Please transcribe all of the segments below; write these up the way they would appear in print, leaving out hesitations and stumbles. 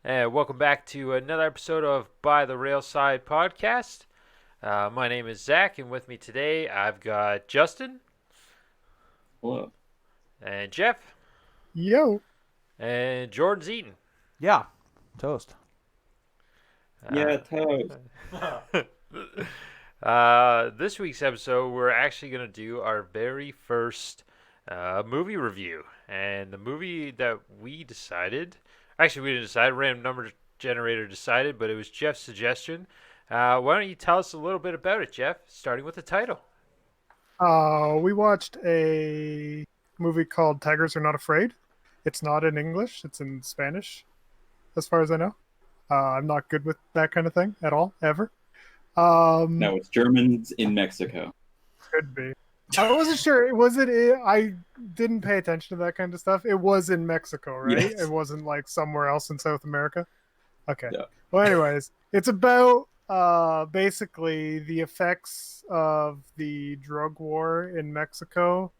And welcome back to another episode of By the Railside podcast. My name is Zach, and with me today I've got Justin Hello. and Jeff Yo. and Jordan's eating. Yeah, toast. Yeah, toast. This week's episode, we're actually going to do our very first movie review. And the movie that we decided, actually, we didn't decide, random number generator decided, but it was Jeff's suggestion. Why don't you tell us a little bit about it, Jeff, starting with the title? We watched a movie called Tigers Are Not Afraid. It's not in English, it's in Spanish, as far as I know. I'm not good with that kind of thing at all, ever. No, it's Germans in Mexico. Could be. I wasn't sure. I didn't pay attention to that kind of stuff. It was in Mexico, right? Yes. It wasn't like somewhere else in South America. Okay. Yeah. Well, anyways, it's about basically the effects of the drug war in Mexico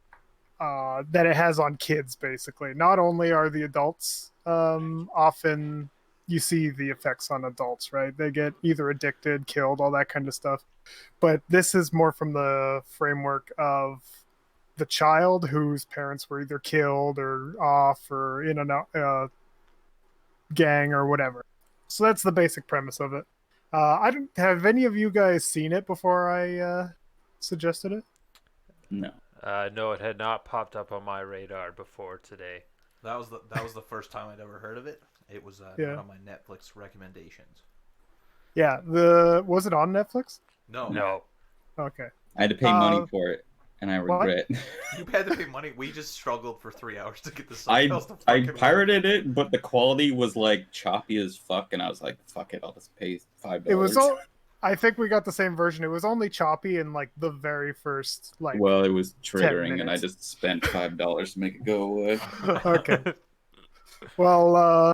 that it has on kids. Basically, not only are the adults often you see the effects on adults, right? They get either addicted, killed, all that kind of stuff. But this is more from the framework of the child whose parents were either killed or off or in a gang or whatever. So that's the basic premise of it. I don't have any of you guys seen it before I suggested it. No. No, it had not popped up on my radar before today. That was the first time I'd ever heard of it. It was Yeah. one of my Netflix recommendations. Yeah, was it on Netflix? No. Okay. I had to pay money for it, and I what? regret. You had to pay money. We just struggled for 3 hours to get the I subtitles to I fucking pirated it, but the quality was like choppy as fuck, and I was like, "Fuck it, I'll just pay $5." It was all. I think we got the same version. It was only choppy in like the very first like. Well, it was triggering, and I minutes. just spent $5 to make it go away. Okay. Well,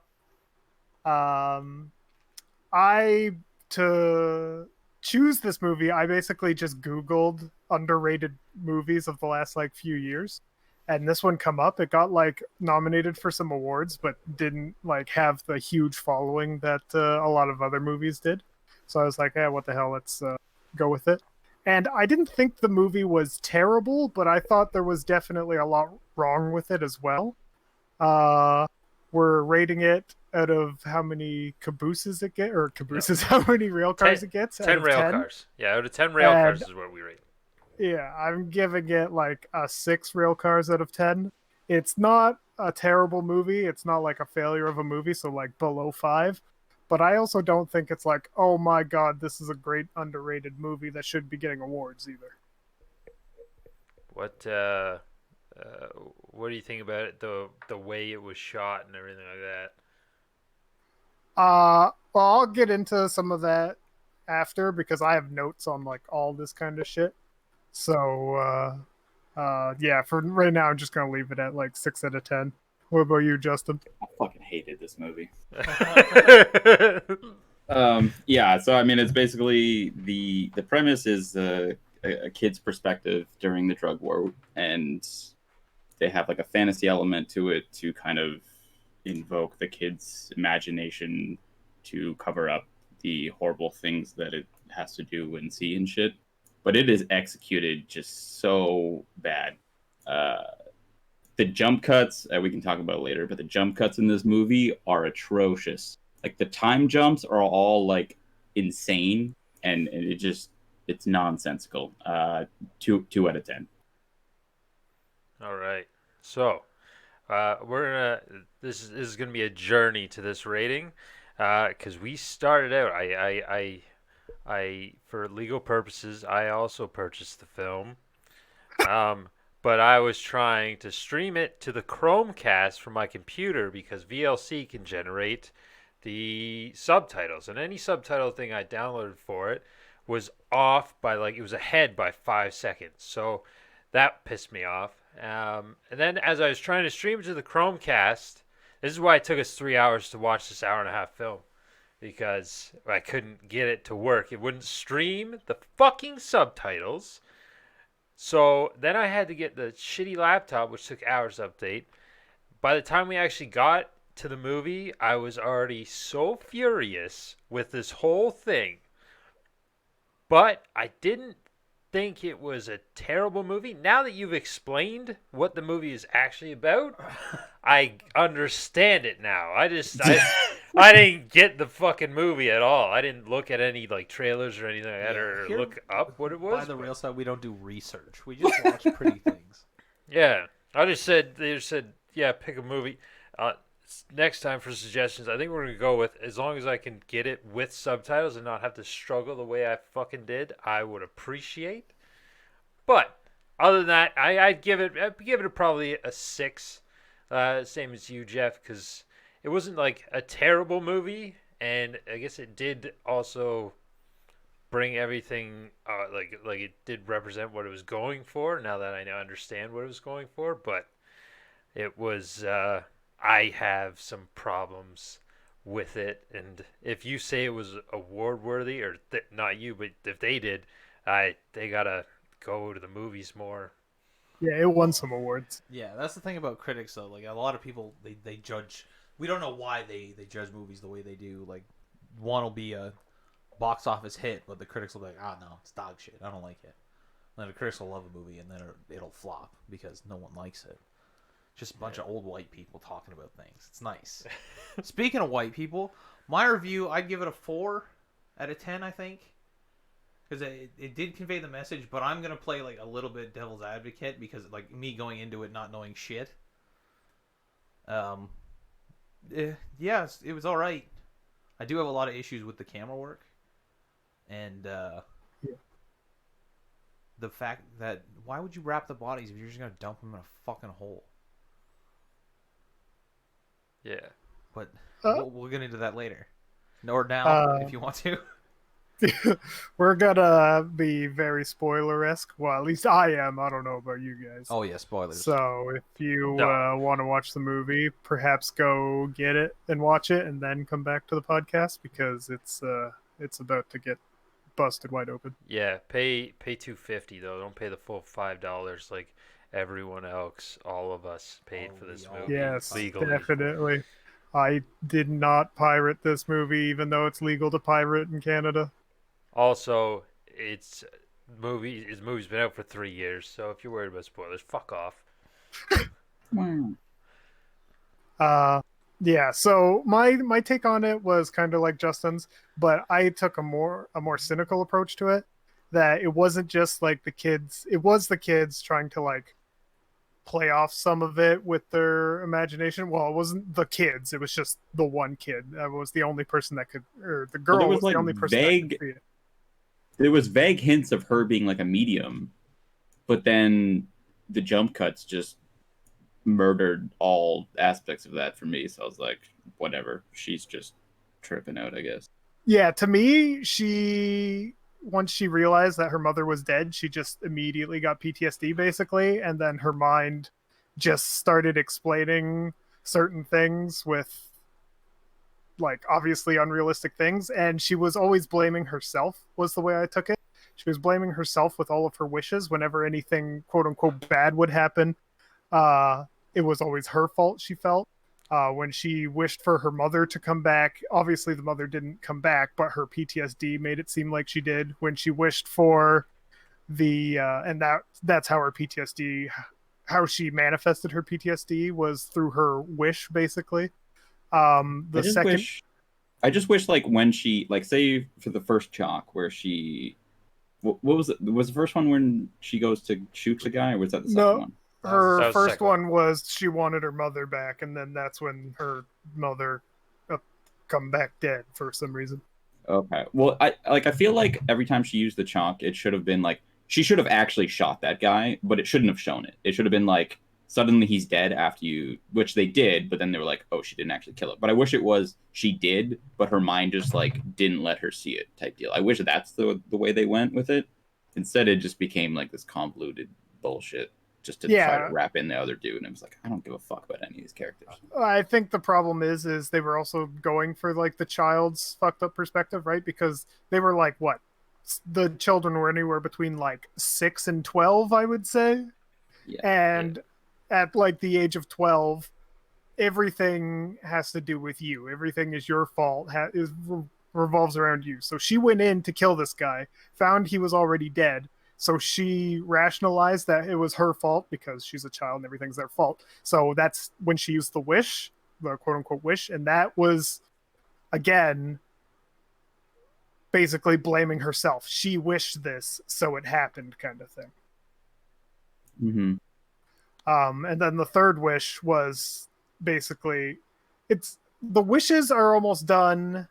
I to choose this movie, I basically just Googled underrated movies of the last like few years, and this one come up. It got like nominated for some awards, but didn't like have the huge following that a lot of other movies did. So I was like, "Yeah, what the hell? Let's go with it." And I didn't think the movie was terrible, but I thought there was definitely a lot wrong with it as well. Uh, we're rating it out of how many cabooses it get, or cabooses, how many rail cars it gets. 10 out of rail 10. cars. Yeah, out of 10 rail And- cars is what we rate. Yeah, I'm giving it like a 6 rail cars out of 10. It's not a terrible movie. It's not like a failure of a movie, so like below 5. But I also don't think it's like, oh my god, this is a great underrated movie that should be getting awards either. What what do you think about it? The way it was shot and everything like that. Well, I'll get into some of that after because I have notes on like all this kind of shit. So, yeah, for right now, I'm just gonna leave it at like 6 out of 10. What about you, Justin? I fucking hated this movie. Yeah, so I mean, it's basically the premise is a kid's perspective during the drug war, and they have like a fantasy element to it to kind of invoke the kid's imagination to cover up the horrible things that it has to do and see and shit. But it is executed just so bad. The jump cuts we can talk about later, but the jump cuts in this movie are atrocious. Like the time jumps are all like insane, and it's nonsensical. 2 out of 10. All right. So, we're gonna. This is gonna be a journey to this rating, because we started out. I for legal purposes, I also purchased the film. But I was trying to stream it to the Chromecast from my computer because VLC can generate the subtitles, and any subtitle thing I downloaded for it was off by like it was ahead by 5 seconds. So that pissed me off. And then as I was trying to stream it to the Chromecast, this is why it took us 3 hours to watch this hour and a half film because I couldn't get it to work. It wouldn't stream the fucking subtitles. So then I had to get the shitty laptop, which took hours to update. By the time we actually got to the movie, I was already so furious with this whole thing, but I didn't think it was a terrible movie. Now that you've explained what the movie is actually about, I understand it now. I didn't get the fucking movie at all. I didn't look at any like trailers or anything like that, or Here, look up what it was. By the but- rail side, we don't do research. We just watch pretty things. Yeah, they just said, yeah, pick a movie. Next time for suggestions, I think we're gonna go with as long as I can get it with subtitles and not have to struggle the way I fucking did. I would appreciate. But other than that, I'd give it probably a 6, same as you, Jeff, because it wasn't like a terrible movie, and I guess it did also bring everything like it did represent what it was going for. Now that I now understand what it was going for, but it was I have some problems with it, and if you say it was award worthy, or not you, but if they did, they gotta go to the movies more. Yeah, it won some awards. Yeah, that's the thing about critics, though. Like, a lot of people, they judge. We don't know why they judge movies the way they do. Like, one will be a box office hit, but the critics will be like, no, it's dog shit. I don't like it. And then the critics will love a movie, and then it'll flop because no one likes it. Just a bunch of old white people talking about things. It's nice. Speaking of white people, my review, I'd give it a 4 out of 10, I think. Because it did convey the message, but I'm going to play like a little bit devil's advocate because like me going into it not knowing shit. Yeah, it was all right. I do have a lot of issues with the camera work. And the fact that why would you wrap the bodies if you're just going to dump them in a fucking hole? Yeah. But we'll get into that later. Or now, if you want to. We're gonna be very spoiler-esque. Well, at least I am. I don't know about you guys. Oh, yeah, spoilers. So if you No. want to watch the movie, perhaps go get it and watch it, and then come back to the podcast because it's about to get busted wide open. Yeah, pay $2.50 though. Don't pay the full $5 like everyone else. All of us paid for this we all movie. Yes, legally. definitely. I did not pirate this movie, even though it's legal to pirate in Canada. Also, its movie's been out for 3 years, so if you're worried about spoilers, fuck off. Yeah, so my take on it was kind of like Justin's, but I took a more cynical approach to it, that it wasn't just like it was the kids trying to like play off some of it with their imagination. Well, it wasn't the kids, it was just the one kid that was the only person that could, or the girl there was was, like, the only person that could see it. There was vague hints of her being like a medium, but then the jump cuts just murdered all aspects of that for me. So I was like, whatever. She's just tripping out, I guess. Yeah, to me, once she realized that her mother was dead, she just immediately got PTSD basically, and then her mind just started explaining certain things with like obviously unrealistic things, and she was always blaming herself, was the way I took it. She was blaming herself with all of her wishes whenever anything quote unquote bad would happen. It was always her fault, she felt. When she wished for her mother to come back, obviously the mother didn't come back, but her PTSD made it seem like she did. When she wished for and that's how her PTSD, how she manifested her PTSD was through her wish, basically. I just wish like when she, like, say for the first chalk where she, what was it? Was the first one when she goes to shoot the guy, or was that the second one? That Her was the first second one was she wanted her mother back, and then that's when her mother come back dead for some reason. Okay. Well, I feel like every time she used the chalk, it should have been like she should have actually shot that guy, but it shouldn't have shown it. It should have been like suddenly he's dead after you, which they did, but then they were like, oh, she didn't actually kill it. But I wish it was she did, but her mind just like didn't let her see it type deal. I wish that's the way they went with it. Instead, it just became like this convoluted bullshit just to try to wrap in the other dude. And I was like, I don't give a fuck about any of these characters. I think the problem is they were also going for like the child's fucked up perspective, right? Because they were like, what? The children were anywhere between like 6 and 12, I would say. Yeah. And at like the age of 12, everything has to do with you. Everything is your fault. Revolves around you. So she went in to kill this guy, found he was already dead. So she rationalized that it was her fault because she's a child and everything's their fault. So that's when she used the wish, the quote unquote wish, and that was again basically blaming herself. She wished this, so it happened, kind of thing. Mm-hmm. And then the third wish was basically, it's the wishes are almost done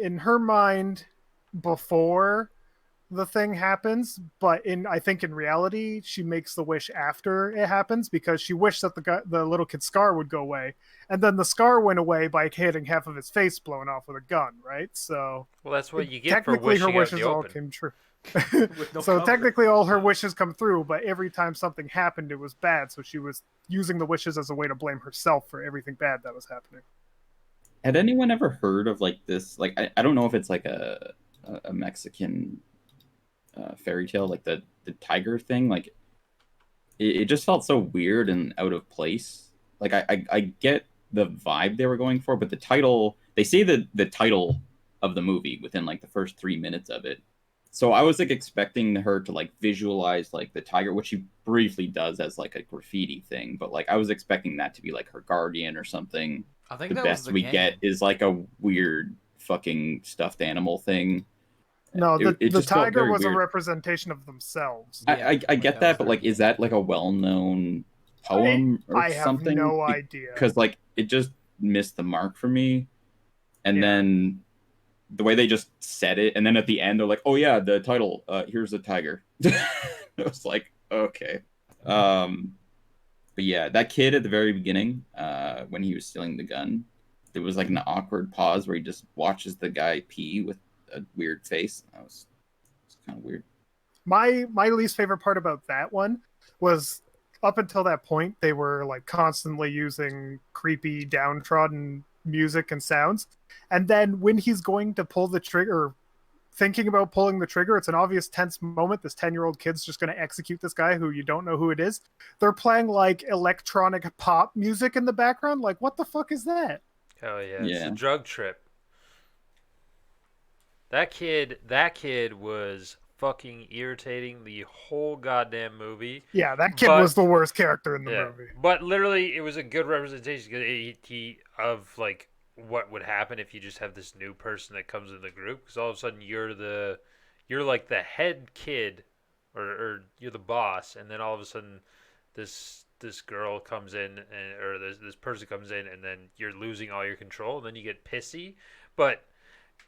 in her mind before the thing happens, but I think in reality she makes the wish after it happens because she wished that the little kid's scar would go away, and then the scar went away by getting half of his face blown off with a gun, right? So Well, that's what you get for technically her wishing out in wishes the all open. came true. With no So cover. technically all her wishes come through, but every time something happened it was bad, so she was using the wishes as a way to blame herself for everything bad that was happening. Had anyone ever heard of like this? Like, I don't know if it's like a Mexican fairy tale, like the tiger thing. Like, it just felt so weird and out of place. Like, I get the vibe they were going for, but the title, they say the title of the movie within like the first 3 minutes of it. So I was like expecting her to like visualize like the tiger, which she briefly does as like a graffiti thing, but like I was expecting that to be like her guardian or something. I think The that was best the we game. get is like a weird fucking stuffed animal thing. No, It the just felt tiger very was a weird. representation of themselves. I Yeah, get that that, was but their- like, is that like a well-known poem or I have something? no idea. Because like it just missed the mark for me. And Yeah. then the way they just said it, and then at the end they're like, "Oh yeah, the title. Here's the tiger." It was like, okay. But yeah, that kid at the very beginning, when he was stealing the gun, there was like an awkward pause where he just watches the guy pee with a weird face. That was kind of weird. My least favorite part about that one was up until that point they were like constantly using creepy downtrodden music and sounds, and then when he's going to pull the trigger, thinking about pulling the trigger, it's an obvious tense moment. This 10-year-old kid's just going to execute this guy who you don't know who it is. They're playing like electronic pop music in the background. Like, what the fuck is that? Hell yeah, it's Yeah. a drug trip. That kid was fucking irritating the whole goddamn movie. Yeah, that kid But- was the worst character in the Yeah, movie. but literally, it was a good representation 'cause of like what would happen if you just have this new person that comes in the group. Because all of a sudden you're like the head kid, or you're the boss, and then all of a sudden this girl comes in, or this person comes in, and then you're losing all your control, and then you get pissy. But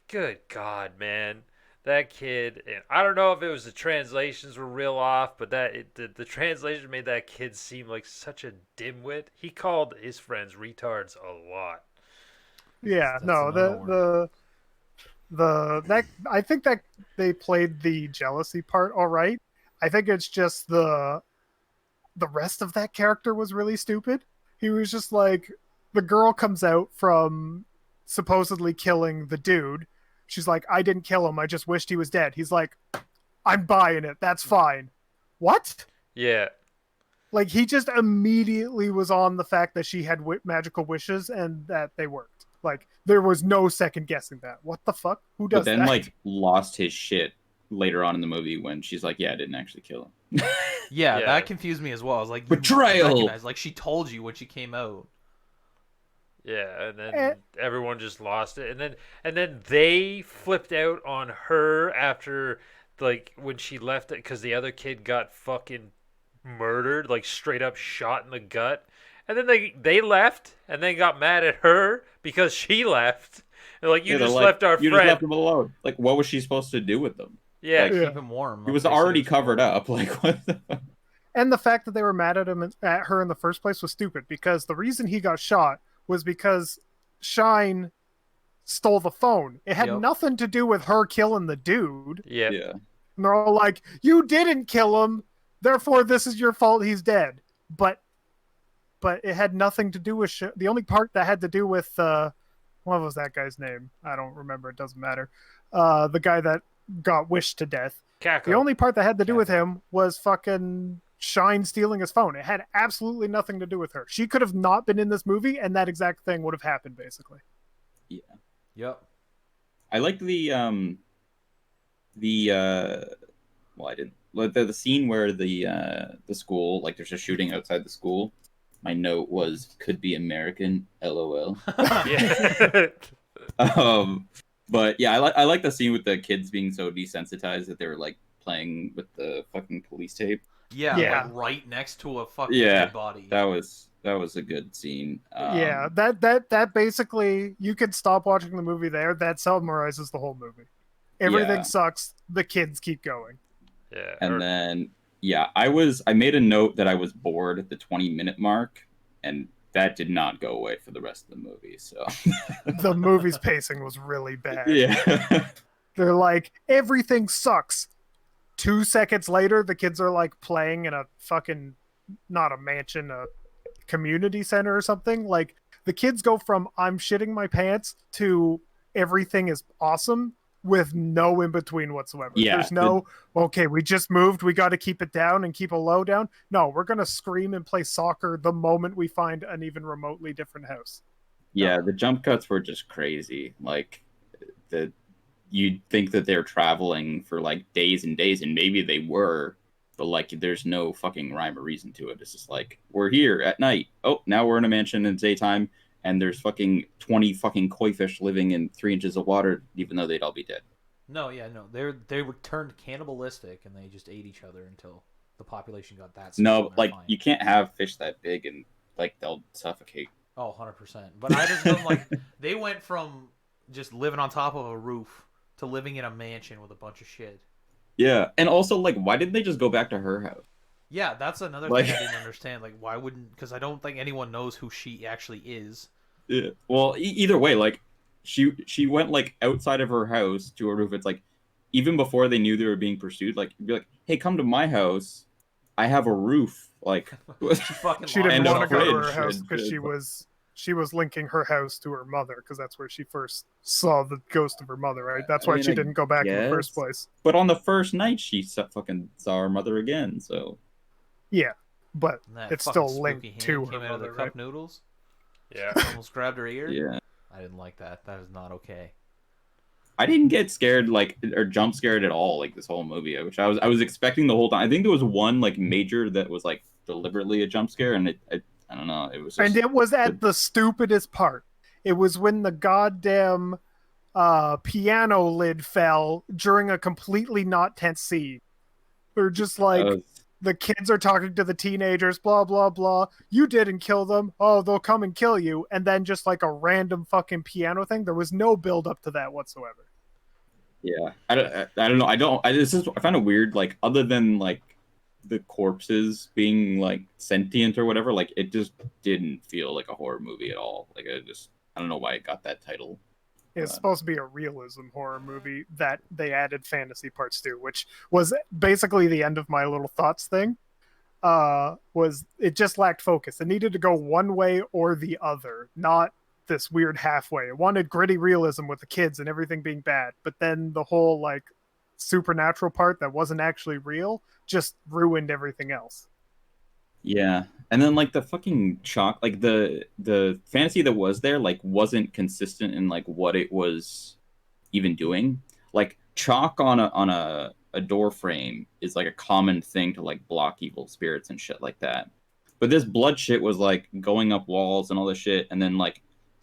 good God, man. That kid, and I don't know if it was the translations were real off, but the translation made that kid seem like such a dimwit. He called his friends retards a lot. Yeah, That's no, another that I think that they played the jealousy part all right. I think it's just the rest of that character was really stupid. He was just like, the girl comes out from supposedly killing the dude. She's like, I didn't kill him. I just wished he was dead. He's like, I'm buying it. That's fine. What? Yeah, Like, he just immediately was on the fact that she had magical wishes and that they worked. Like, there was no second guessing that. What the fuck? Who does But then that? like lost his shit later on in the movie when she's like, "Yeah, I didn't actually kill him." Yeah, Yeah. that confused me as well. I was like, you Betrayal! recognize- like she told you when she came out. yeah, and then Eh. everyone just lost it, and then they flipped out on her after, like, when she left it because the other kid got fucking murdered, like straight up shot in the gut. And then they left and then got mad at her because she left. They're like, you Yeah, they're just like, left our you friend. just left him alone. Like, what was she supposed to do with them? Yeah, like- Yeah. Keep him warm. He was They said already it covered cold. up. Like, what the fuck? And the fact that they were mad at her in the first place was stupid, because the reason he got shot was because Shine stole the phone. It had Yep. nothing to do with her killing the dude. yeah, Yeah. And they're all like, you didn't kill him, therefore this is your fault, he's dead. But it had nothing to do with the only part that had to do with what was that guy's name? I don't remember, it doesn't matter. The guy that got wished to death. Kako. The only part that had to do with him was fucking Shine stealing his phone. It had absolutely nothing to do with her. She could have not been in this movie, and that exact thing would have happened, basically. Yep. I like well, I didn't like the scene where the school, like there's a shooting outside the school. My note was could be American, LOL. Yeah. But yeah, I like the scene with the kids being so desensitized that they were like playing with the fucking police tape. Yeah, Yeah. like right next to a fucking Yeah, dead body. That was a good scene. Yeah, that basically, you could stop watching the movie there. That summarizes the whole movie. Everything Yeah. sucks. The kids keep going. Yeah. And then yeah, I made a note that I was bored at the 20-minute mark, and that did not go away for the rest of the movie. So The movie's pacing was really bad. yeah. They're like, everything sucks. 2 seconds later, the kids are like playing in a fucking, not a mansion, a community center or something. Like, the kids go from I'm shitting my pants to everything is awesome with no in between whatsoever. Yeah, There's no, okay, we just moved, we got to keep it down and keep a low down. No, we're going to scream and play soccer the moment we find an even remotely different house. Yeah, the jump cuts were just crazy. Like you'd think that they're traveling for like days and days, and maybe they were, but like there's no fucking rhyme or reason to it. It's just like we're here at night. Oh, now we're in a mansion in daytime, and there's fucking 20 fucking koi fish living in 3 inches of water, even though they'd all be dead. No, they were turned cannibalistic and they just ate each other until the population got that. No, small. like Fine. you can't have fish that big and like they'll suffocate. Oh, 100%. But I just don't like they went from just living on top of a roof to living in a mansion with a bunch of shit. Yeah, and also like, why didn't they just go back to her house? Yeah, that's another Like- thing I didn't understand. Like, why wouldn't? Because I don't think anyone knows who she actually is. Yeah. Well, either way, like she went like outside of her house to a roof. It's like even before they knew they were being pursued, like be like, "Hey, come to my house. I have a roof." Like She fucking. She locked didn't And want a to go to fridge, her house and- because she was linking her house to her mother because that's where she first saw the ghost of her mother, right? That's I why mean, she I didn't go back in the first guess. place. But on the first night, she fucking saw her mother again. So Yeah, but And that it's fucking still linked spooky hand to came her out of the mother, cup right? noodles. Yeah. Almost grabbed her ear. yeah, I didn't like that. That is not okay. I didn't get scared like or jump scared at all like this whole movie, which I was expecting the whole time. I think there was one like major that was like deliberately a jump scare, and I don't know. It was just, And it was at the stupidest part. It was when the goddamn piano lid fell during a completely not tense scene. They're just like, the kids are talking to the teenagers, blah, blah, blah. You didn't kill them. Oh, they'll come and kill you. And then just like a random fucking piano thing. There was no build up to that whatsoever. yeah. I don't know. I find it weird. Like other than like the corpses being like sentient or whatever, like it just didn't feel like a horror movie at all. Like I don't know why it got that title. It's supposed to be a realism horror movie that they added fantasy parts to, which was basically the end of my little thoughts thing. Was it just lacked focus? It needed to go one way or the other, not this weird halfway. It wanted gritty realism with the kids and everything being bad, but then the whole like supernatural part that wasn't actually real just ruined everything else. Yeah, and then like the fucking chalk, like the fantasy that was there, like wasn't consistent in like what it was even doing. Like chalk on a door frame is like a common thing to like block evil spirits and shit like that. But this blood shit was like going up walls and all this shit, and then like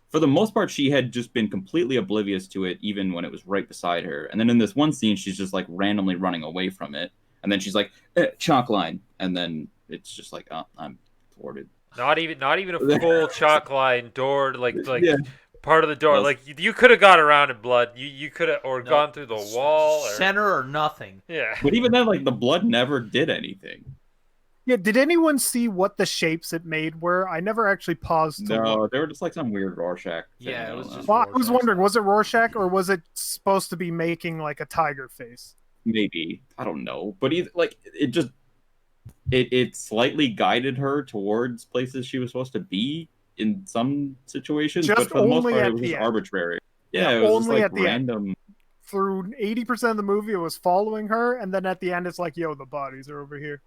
for the most part she had just been completely oblivious to it, even when it was right beside her. And then in this one scene, she's just like randomly running away from it, and then she's like chalk line, and then it's just like, oh, I'm thwarted. Not even a full chalk line door, like Yeah. part of the door. Well, Like you could have got around in blood. You could have or No, gone through the wall. Or, Center or nothing. yeah. But even then, like the blood never did anything. Yeah, did anyone see what the shapes it made were? I never actually paused to look. No, they were just like some weird Rorschach thing. Yeah, it I was don't know. just- Well, I was Rorschach wondering, stuff. was it Rorschach or was it supposed to be making like a tiger face? Maybe, I don't know, but either like it slightly guided her towards places she was supposed to be in some situations, Just but for the most only part, at it was the just end. arbitrary. Yeah, Yeah, it was just only like at the end. random. Through 80% of the movie, it was following her, and then at the end, it's like, yo, the bodies are over here.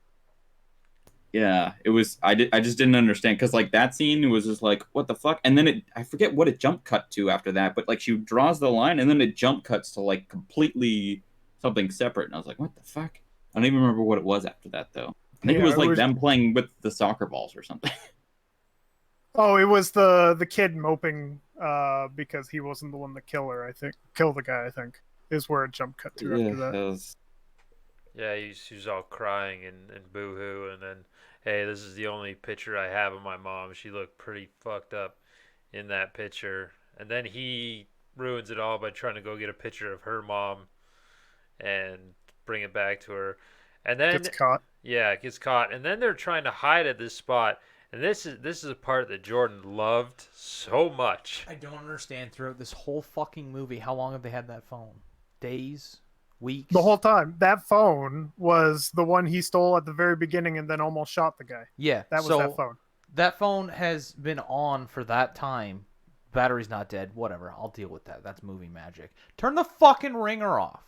Yeah, it was. I just didn't understand because like that scene was just like what the fuck, and then I forget what it jump cut to after that, but like she draws the line and then it jump cuts to like completely something separate, and I was like, what the fuck? I don't even remember what it was after that though. I think it Yeah, was like them playing with the soccer balls or something. Oh, it was the kid moping because he wasn't the one to kill the guy. I think is where it jump cut to Yeah, after that. it was. Yeah, he was all crying and boo-hoo, and then, hey, this is the only picture I have of my mom. She looked pretty fucked up in that picture. And then he ruins it all by trying to go get a picture of her mom and bring it back to her. And then, Gets caught. yeah, it gets caught. And then they're trying to hide at this spot. And this is a part that Jordan loved so much. I don't understand throughout this whole fucking movie how long have they had that phone? Days? Weeks? The whole time. That phone was the one he stole at the very beginning and then almost shot the guy. Yeah. That was so that phone. that phone has been on for that time. Battery's not dead. Whatever. I'll deal with that. That's movie magic. Turn the fucking ringer off.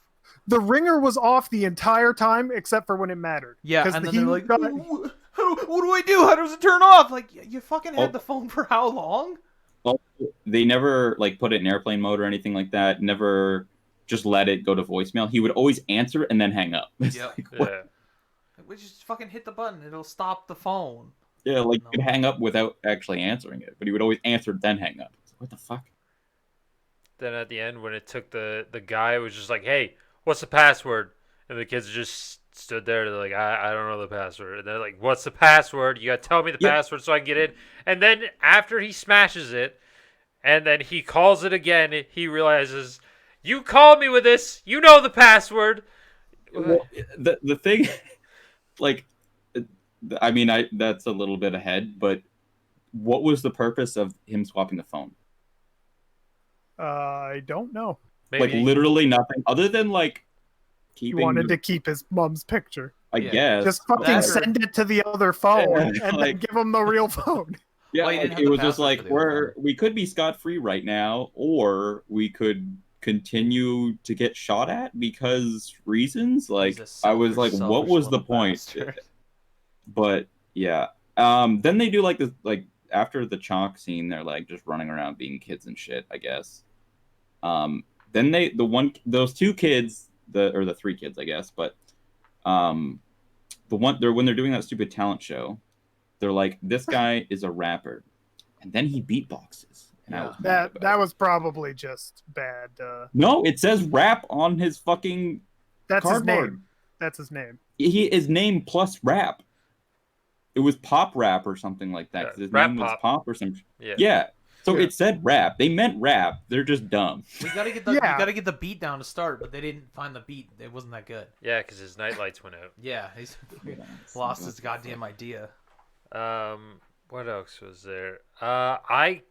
The ringer was off the entire time except for when it mattered. Yeah, 'Cause and then he they're like, got- what do I do? How does it turn off? Like, you fucking had Oh. the phone for how long? Well, they never like put it in airplane mode or anything like that. Never just let it go to voicemail. He would always answer and then hang up. It's Yep. like, what? Yeah. We just fucking hit the button. It'll stop the phone. Yeah, like No. you could hang up without actually answering it, but he would always answer then hang up. It's like, what the fuck? Then at the end, when it took the guy, was just like, "Hey, what's the password?" And the kids just stood there. They're like, I don't know the password." And they're like, "What's the password? You gotta tell me the Yep. password so I can get in." And then after he smashes it, and then he calls it again, he realizes, "You called me with this. You know the password." Well, the thing, like, I mean, that's a little bit ahead, but what was the purpose of him swapping the phone? I don't know. Maybe Like literally nothing other than like He keeping. wanted to keep his mom's picture. I Yeah. guess. Just fucking That or- send it to the other phone Yeah, and then like- give him the real phone. Yeah, Well, he like, didn't have it the was just password like for the other we could be scot free right now, or we could continue to get shot at because reasons. Like He's a I was like, selfish what was the little point? bastard. But yeah. Then they do like this, like after the chalk scene, they're like just running around being kids and shit, I guess. Then those two kids, the three kids, I guess, but when they're doing that stupid talent show, they're like, this guy is a rapper, and then he beatboxes, and I Yeah. was mad about That it. was probably just bad. No, it says rap on his fucking That's cardboard. his name. That's his name. He is name plus rap. It was pop rap or something like that. 'Cause his Rap name was pop. pop or some. Yeah. Yeah. So Yeah. it said rap. They meant rap. They're just dumb. We gotta get the beat down to start, but they didn't find the beat. It wasn't that good. Yeah, because his night lights went out. Yeah, he's lost his goddamn idea. What else was there? I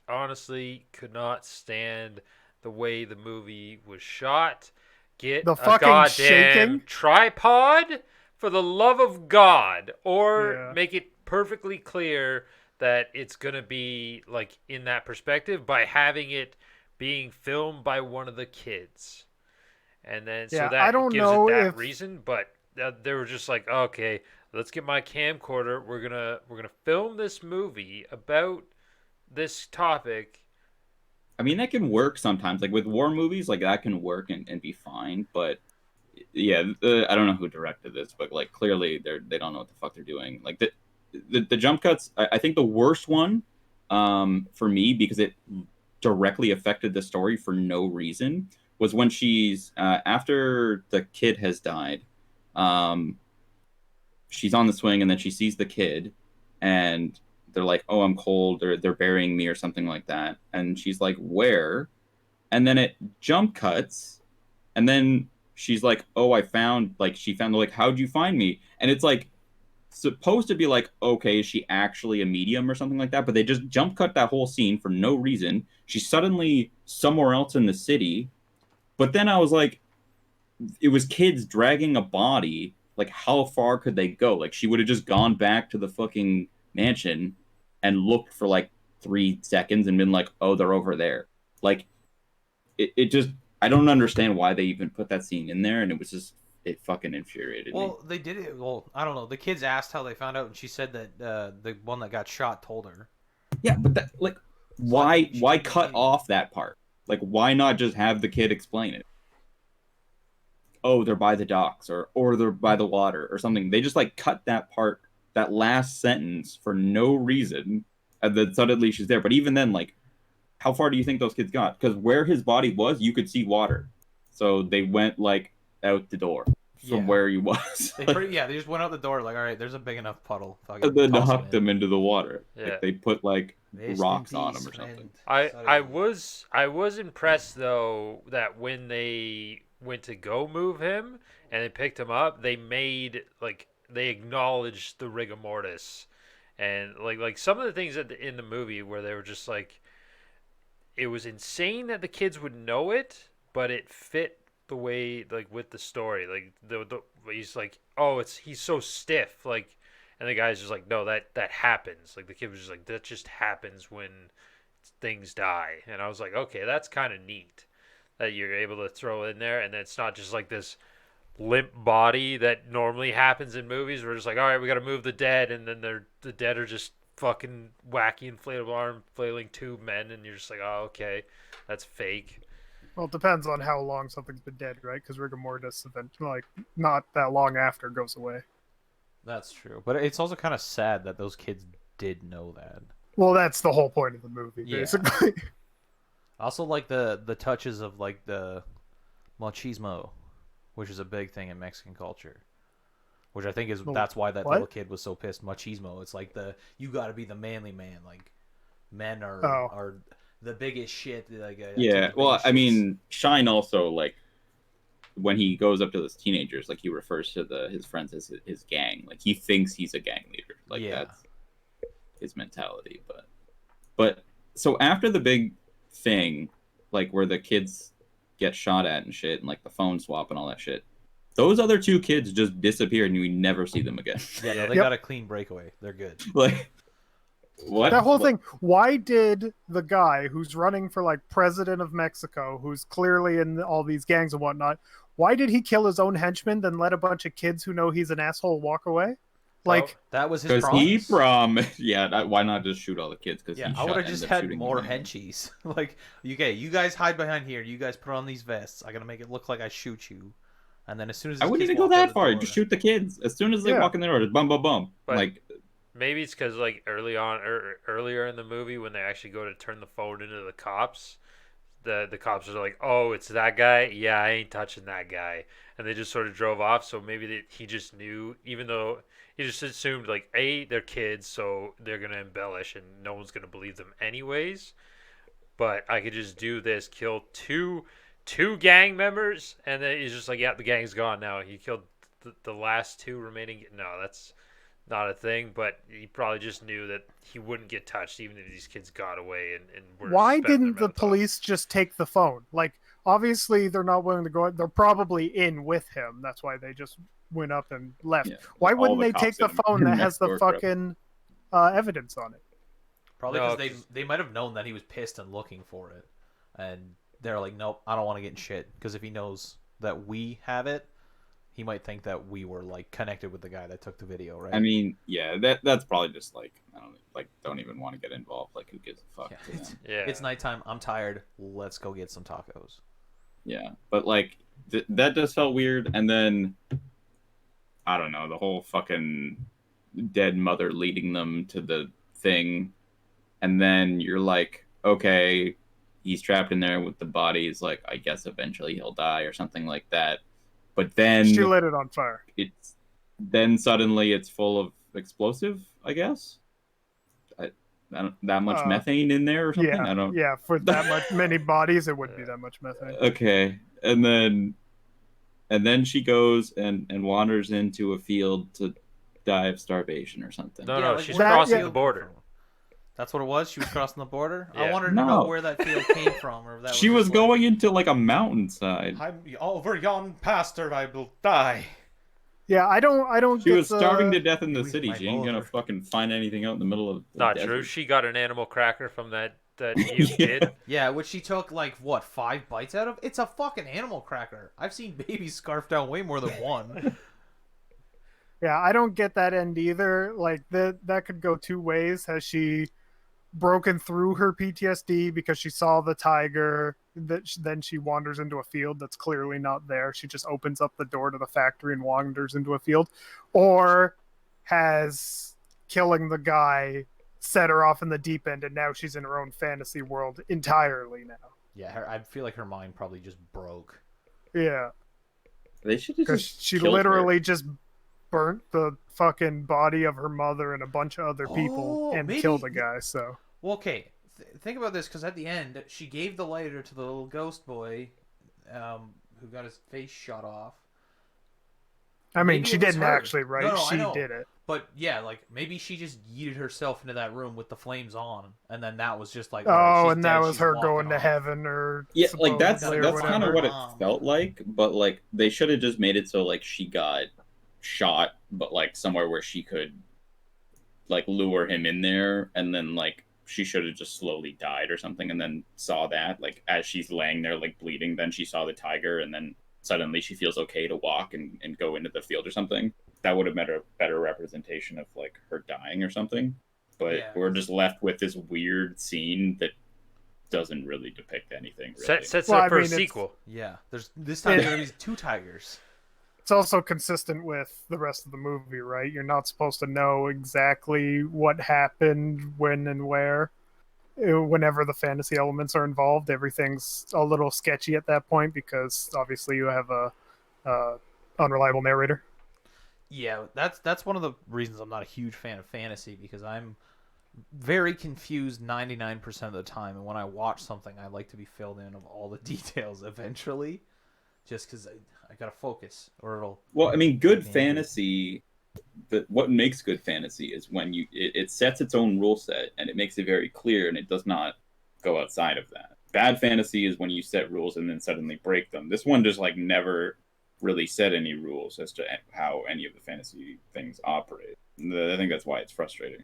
honestly could not stand the way the movie was shot. Get The a fucking goddamn shaking? tripod for the love of God, or Yeah. make it perfectly clear that it's gonna be like in that perspective by having it being filmed by one of the kids, and then Yeah, so that I don't gives know it that if- reason. But they were just like, okay, let's get my camcorder. We're gonna film this movie about this topic. I mean, that can work sometimes. Like with war movies, like that can work and be fine. But yeah, I don't know who directed this, but like clearly they don't know what the fuck they're doing. Like the jump cuts. I think the worst one for me, because it directly affected the story for no reason, was when she's after the kid has died. She's on the swing and then she sees the kid, and they're like, "Oh, I'm cold," or they're burying me or something like that. And she's like, "Where?" And then it jump cuts, and then she's like, "Oh, I found," like she found, like, "How'd you find me?" And it's like supposed to be like, okay, is she actually a medium or something like that? But they just jump cut that whole scene for no reason. She's suddenly somewhere else in the city. But then I was like, it was kids dragging a body. Like, how far could they go? Like, she would have just gone back to the fucking mansion and looked for like 3 seconds and been like, oh, they're over there. Like, it just, I don't understand why they even put that scene in there. And it was just it fucking infuriated me. Well, they did it. Well, I don't know. The kids asked how they found out, and she said that the one that got shot told her. Yeah, but that, like, So I think she why didn't cut believe it. off that part? Like, why not just have the kid explain it? Oh, they're by the docks, or they're by the water, or something. They just like cut that part, that last sentence, for no reason, and then suddenly she's there. But even then, like, how far do you think those kids got? Because where his body was, you could see water, so they went like out the door from Yeah. where he was. They just went out the door like, all right, there's a big enough puddle. Fucking And then toss knocked in. him into the water. Yeah. Like, they put like Rest in rocks on peace, him or something. friend. I Sorry. was impressed though that when they went to go move him and they picked him up, they made like they acknowledged the rigor mortis, and like some of the things in the movie where they were just like, it was insane that the kids would know it, but it fit the way like with the story. Like the he's like, oh, he's so stiff, like, and the guy's just like, no, that happens. Like the kid was just like, that just happens when things die, and I was like, okay, that's kind of neat that you're able to throw in there, and it's not just like this limp body that normally happens in movies. We're just like, all right, we got to move the dead, and then the dead are just fucking wacky inflatable arm flailing tube men, and you're just like, oh, okay, that's fake. Well, it depends on how long something's been dead, right? Because rigor mortis, like, not that long after goes away. That's true, but it's also kind of sad that those kids did know that. Well, that's the whole point of the movie, Yeah. basically. I also like the touches of like the machismo, which is a big thing in Mexican culture. Which I think is The that's why that what? little kid was so pissed. Machismo. It's like you got to be the manly man. Like men Oh. are the biggest shit. Like Yeah, take the well, biggest I shits. mean, Shine also, like, when he goes up to those teenagers, like, he refers to his friends as his gang. Like, he thinks he's a gang leader. Like, Yeah. that's his mentality. But so after the big thing, like, where the kids get shot at and shit, and like the phone swap and all that shit, those other two kids just disappear and we never see them again. Yeah, no, they Yep. got a clean breakaway. They're good. Like, what? That whole thing. Why did the guy who's running for like president of Mexico, who's clearly in all these gangs and whatnot, why did he kill his own henchmen, then let a bunch of kids who know he's an asshole walk away? Like, That was his Because promise. why not just shoot all the kids? Because Yeah, I would have just had more henchies. Like, okay, you guys hide behind here. You guys put on these vests. I gotta make it look like I shoot you. And then as soon as I these wouldn't kids even go walk out that the far. door- Just shoot the kids as soon as they Yeah. walk in the door. Just bum bum bum. But- Like, Maybe it's because like earlier in the movie when they actually go to turn the phone into the cops, the cops are like, oh, it's that guy. Yeah, I ain't touching that guy, and they just sort of drove off. So maybe he just knew, even though he just assumed like, they're kids, so they're gonna embellish, and no one's gonna believe them anyways. But I could just do this, kill two gang members, and then he's just like, yeah, the gang's gone now. He killed the last two remaining. No, that's not a thing, but he probably just knew that he wouldn't get touched even if these kids got away and were why spent their didn't the mental police just take the phone? Like, obviously they're not willing to go. They're probably in with him. That's why they just went up and left. yeah, Why all wouldn't the they take cops the in phone that has the Mexico are corrupt. fucking evidence on it? Probably No, because 'cause- they might have known that he was pissed and looking for it, and they're like, nope, I don't want to get in shit. Because if he knows that we have it, he might think that we were like connected with the guy that took the video, right? I mean, yeah, that's probably just like, I don't even want to get involved. Like, who gives a fuck? Yeah, to them? it's, Yeah. it's nighttime. I'm tired. Let's go get some tacos. Yeah, but like that just felt weird. And then I don't know, the whole fucking dead mother leading them to the thing, and then you're like, okay, he's trapped in there with the bodies. Like, I guess eventually he'll die or something like that. But then She lit it on fire. suddenly it's full of explosive. I guess. I don't, that much Uh, methane in there or something. Yeah, I don't. yeah. For that many bodies, it would be that much methane. Okay, and then she goes and wanders into a field to die of starvation or something. No, like, she's where did crossing that the field border. come from? That's what it was. She was crossing the border. I Yeah. wanted to know No. where that field came from, or if that She was was just going into like a mountainside. Like, I'm over yon pasture. I will die. Yeah, I don't. She get was starving to death in the With city. my She ain't gonna motor. fucking find anything out in the middle of the Not desert. true. She got an animal cracker from that that new kid. Yeah, which she took like what 5 bites out of. It's a fucking animal cracker. I've seen babies scarf down way more than one. Yeah, I don't get that end either. Like that could go two ways. Has she broken through her PTSD because she saw the tiger? Then she wanders into a field that's clearly not there. She just opens up the door to the factory and wanders into a field, or has killing the guy set her off in the deep end, and now she's in her own fantasy world entirely now. Yeah, I feel like her mind probably just broke. Yeah, They should have because just she killed literally her. just burnt the fucking body of her mother and a bunch of other people Oh, and maybe- killed a guy. So Well, okay, think about this, because at the end she gave the lighter to the little ghost boy, who got his face shot off. I mean, Maybe she it was didn't her. actually, right? No, I She know. did it. But yeah, like maybe she just yeeted herself into that room with the flames on, and then that was just like, Oh, alright, she's and that dead, was she's her walking going to off. heaven, or Yeah, like that's supposedly, or that's kind of whatever. what it felt like, but like they should have just made it so like she got shot, but like somewhere where she could like lure him in there, and then like she should have just slowly died or something, and then saw that like as she's laying there like bleeding, then she saw the tiger, and then suddenly she feels okay to walk and go into the field or something. That would have been a better representation of like her dying or something. But Yeah. we're just left with this weird scene that doesn't really depict anything. Really. Sets Well, up I for mean, a it's- sequel. Yeah, there's this time Yeah. there's gonna be 2 tigers. It's also consistent with the rest of the movie, right? You're not supposed to know exactly what happened, when, and where. Whenever the fantasy elements are involved, everything's a little sketchy at that point because obviously you have a unreliable narrator. Yeah, that's one of the reasons I'm not a huge fan of fantasy, because I'm very confused 99% of the time, and when I watch something, I like to be filled in of all the details eventually, just because I gotta focus, or it'll. Well, I mean, good Yeah. fantasy. What makes good fantasy is when it sets its own rule set and it makes it very clear and it does not go outside of that. Bad fantasy is when you set rules and then suddenly break them. This one just like never really set any rules as to how any of the fantasy things operate. I think that's why it's frustrating.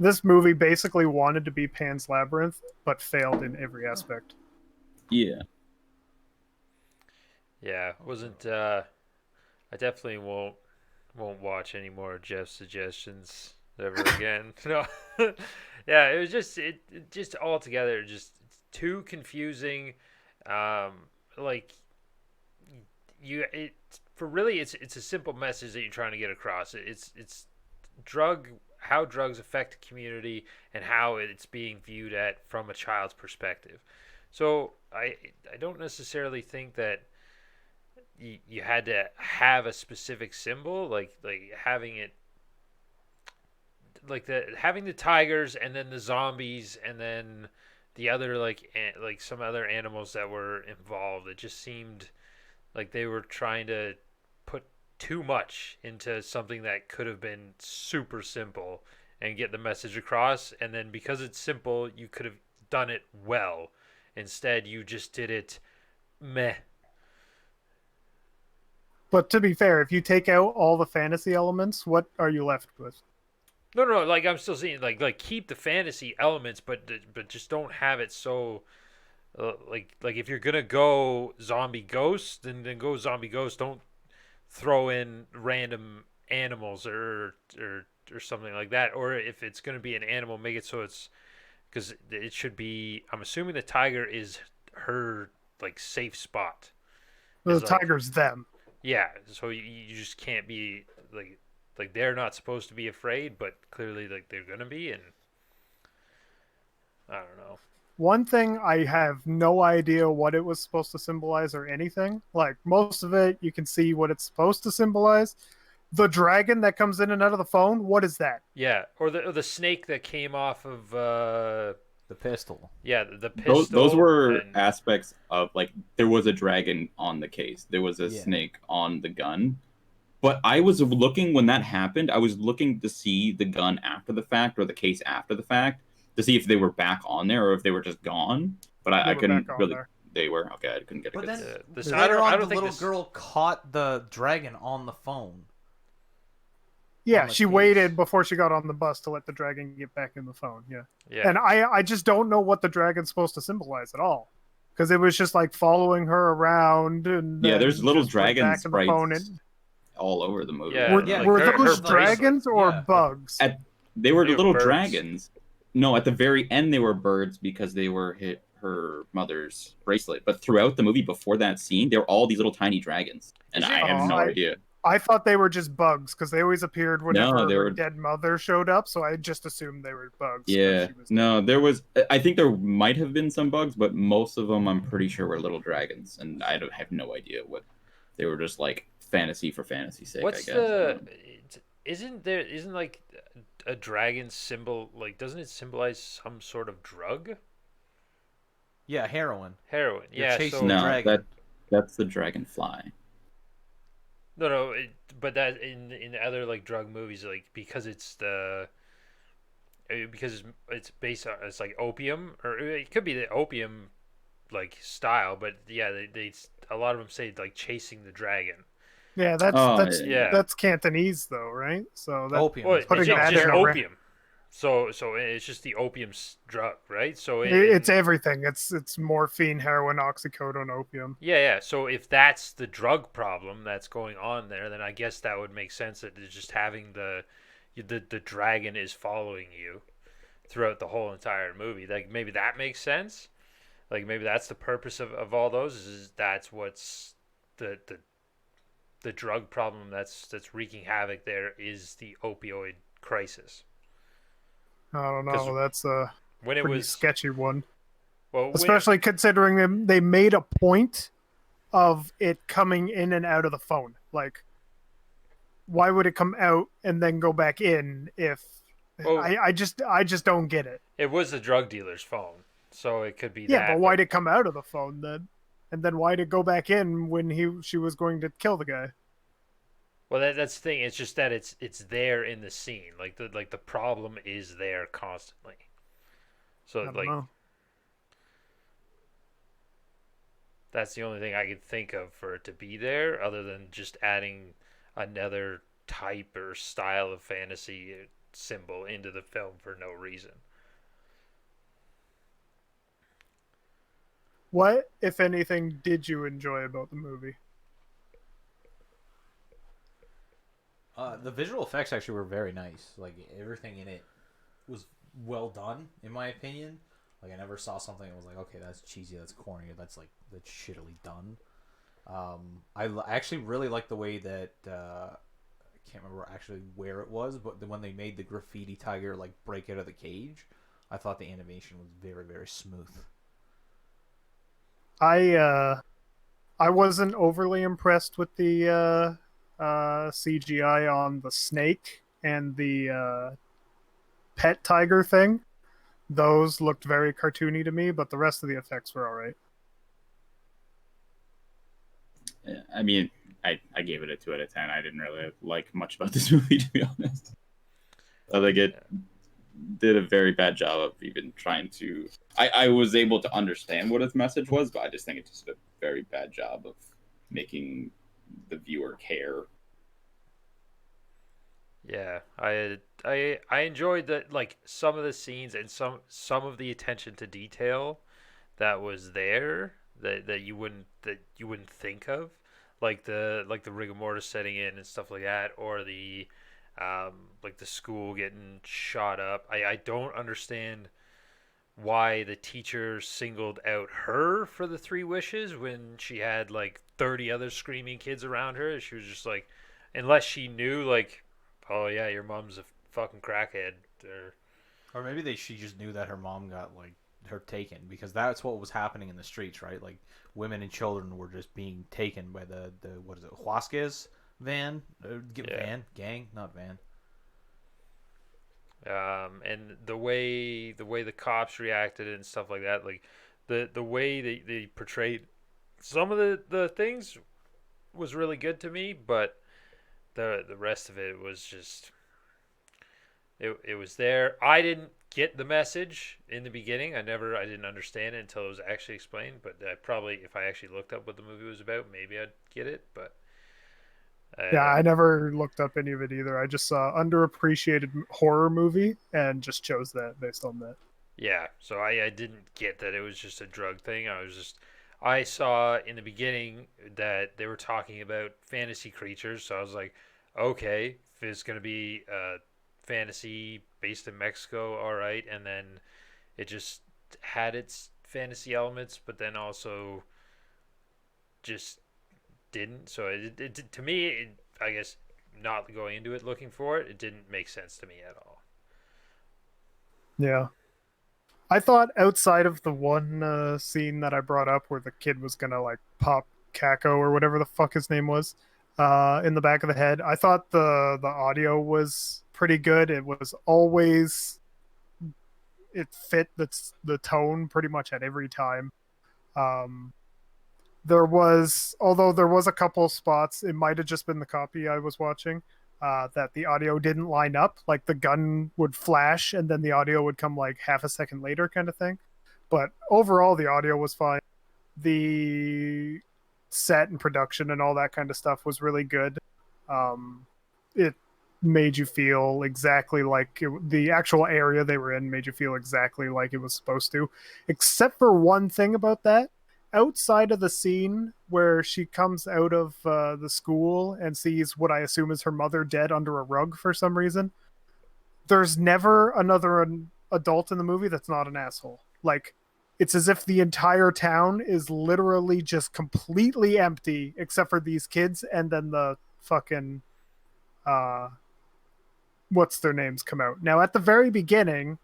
This movie basically wanted to be Pan's Labyrinth, but failed in every aspect. Yeah. Yeah, wasn't. I definitely won't watch any more of Jeff's suggestions ever again. No, yeah, it was just it just altogether just too confusing. Like you, it for really it's a simple message that you're trying to get across. It's how drugs affect the community and how it's being viewed at from a child's perspective. So I don't necessarily think that you had to have a specific symbol like having it like having the tigers and then the zombies and then the other like some other animals that were involved. It just seemed like they were trying to put too much into something that could have been super simple and get the message across, and then because it's simple you could have done it well. Instead you just did it meh. But to be fair, if you take out all the fantasy elements, what are you left with? No. Like I'm still seeing like keep the fantasy elements, but just don't have it so like if you're gonna go zombie ghost, then go zombie ghost. Don't throw in random animals or something like that. Or if it's gonna be an animal, make it so it's because it should be. I'm assuming the tiger is her like safe spot. The It's like- tiger's them. Yeah, so you just can't be like they're not supposed to be afraid, but clearly like they're gonna be, and I don't know. One thing I have no idea what it was supposed to symbolize or anything. Like most of it, you can see what it's supposed to symbolize. The dragon that comes in and out of the phone, what is that? Yeah, or the snake that came off of The pistol. yeah the pistol. Those were and- aspects of like there was a dragon on the case. There was a Yeah. snake on the gun. But I was looking when that happened, I was looking to see the gun after the fact or the case after the fact to see if they were back on there or if they were just gone. But They I were couldn't back on really there. They were okay, I couldn't get a But good then this, later I on, don't the think little this, girl caught the dragon on the phone. Yeah, On the she case. waited before she got on the bus to let the dragon get back in the phone. Yeah. Yeah. And I just don't know what the dragon's supposed to symbolize at all. Because it was just like following her around and Yeah, then there's little just went dragon back in the phone. sprites And all over the movie. Yeah, were, Yeah, were her those bracelet. dragons or Yeah. bugs? They were They were little birds. dragons. No, at the very end they were birds because they were hit her mother's bracelet. But throughout the movie, before that scene, they were all these little tiny dragons, and Is I it- have no Oh, idea. I thought they were just bugs because they always appeared whenever they her were- dead mother showed up. So I just assumed they were bugs. 'cause Yeah, she was no, there was. I think there might have been some bugs, but most of them, I'm pretty sure, were little dragons, and have no idea what they were. Just like fantasy for fantasy's sake. What's I guess. isn't like a dragon symbol, like, doesn't it symbolize some sort of drug? Yeah, heroin. Heroin. You're Yeah. chasing So the No, dragon. that's the dragonfly. no, but that in other like drug movies, like because because it's based on, it's like opium, or it could be the opium like style, but yeah, they a lot of them say like chasing the dragon. Yeah, that's Oh, that's yeah. that's Cantonese though, right? So that Opium. Well, is what it's putting that just in a ra- opium. So it's just the opium drug, right? So it's everything. It's morphine, heroin, oxycodone, opium. yeah. So if that's the drug problem that's going on there, then I guess that would make sense that it's just having the dragon is following you throughout the whole entire movie. Like maybe that makes sense. Like maybe that's the purpose of all those is that's what's the drug problem that's wreaking havoc there is the opioid crisis. I don't 'Cause know. That's a When it pretty was sketchy one, well, especially considering they made a point of it coming in and out of the phone. Like, why would it come out and then go back in? If Oh. I just don't get it. it was the drug dealer's phone, so it could be Yeah, that. but why'd it come out of the phone then? And then why'd it go back in when she was going to kill the guy? Well, that's the thing. It's just that it's there in the scene. Like the problem is there constantly. So I don't like know. that's the only thing I could think of for it to be there, other than just adding another type or style of fantasy symbol into the film for no reason. What, if anything, did you enjoy about the movie? The visual effects actually were very nice. Like everything in it was well done, in my opinion. Like I never saw something that was like, okay, that's cheesy, that's corny, or that's shittily done. I actually really like the way that I can't remember actually where it was, but when they made the graffiti tiger like break out of the cage, I thought the animation was very, very smooth. I wasn't overly impressed with the CGI on the snake and the pet tiger thing. Those looked very cartoony to me, but the rest of the effects were all right. I mean, I gave it a 2 out of 10. I didn't really like much about this movie, to be honest. I think it did a very bad job of even trying to. I was able to understand what its message was, but I just think it just did a very bad job of making the viewer care. Yeah, I enjoyed that, like some of the scenes and some of the attention to detail that was there that you wouldn't think of, like the rigor mortis setting in and stuff like that, or the like the school getting shot up. I don't understand why the teacher singled out her for the 3 wishes when she had like 30 other screaming kids around her. She was just like, unless she knew like, oh yeah, your mom's a fucking crackhead, Or maybe she just knew that her mom got like her taken, because that's what was happening in the streets, right? Like women and children were just being taken by the what is it, Huasquez van? Gang, not van. and the way the cops reacted and stuff like that, like the way they portrayed some of the things was really good to me, but the rest of it was just it was there. I didn't get the message in the beginning. I didn't understand it until it was actually explained, but I probably, if I actually looked up what the movie was about, maybe I'd get it. But Yeah, Uh, I never looked up any of it either. I just saw underappreciated horror movie and just chose that based on that. yeah, so I didn't get that it was just a drug thing. I saw in the beginning that they were talking about fantasy creatures, so I was like, okay, if it's gonna be fantasy based in Mexico, all right. And then it just had its fantasy elements, but then also just didn't. So to me, I guess not going into it looking for it, it didn't make sense to me at all. Yeah. I thought outside of the one scene that I brought up where the kid was gonna like pop Kako or whatever the fuck his name was in the back of the head, I thought the audio was pretty good. It was always it fit the tone pretty much at every time. Um, there was although there was a couple spots, it might have just been the copy I was watching, that the audio didn't line up, like the gun would flash and then the audio would come like half a second later kind of thing. But overall the audio was fine. The set and production and all that kind of stuff was really good. It made you feel exactly like the actual area they were in made you feel exactly like it was supposed to, except for one thing about that. Outside of the scene where she comes out of the school and sees what I assume is her mother dead under a rug for some reason, there's never another adult in the movie that's not an asshole. Like, it's as if the entire town is literally just completely empty except for these kids and then the fucking uh what's their names come out. Now at the very beginning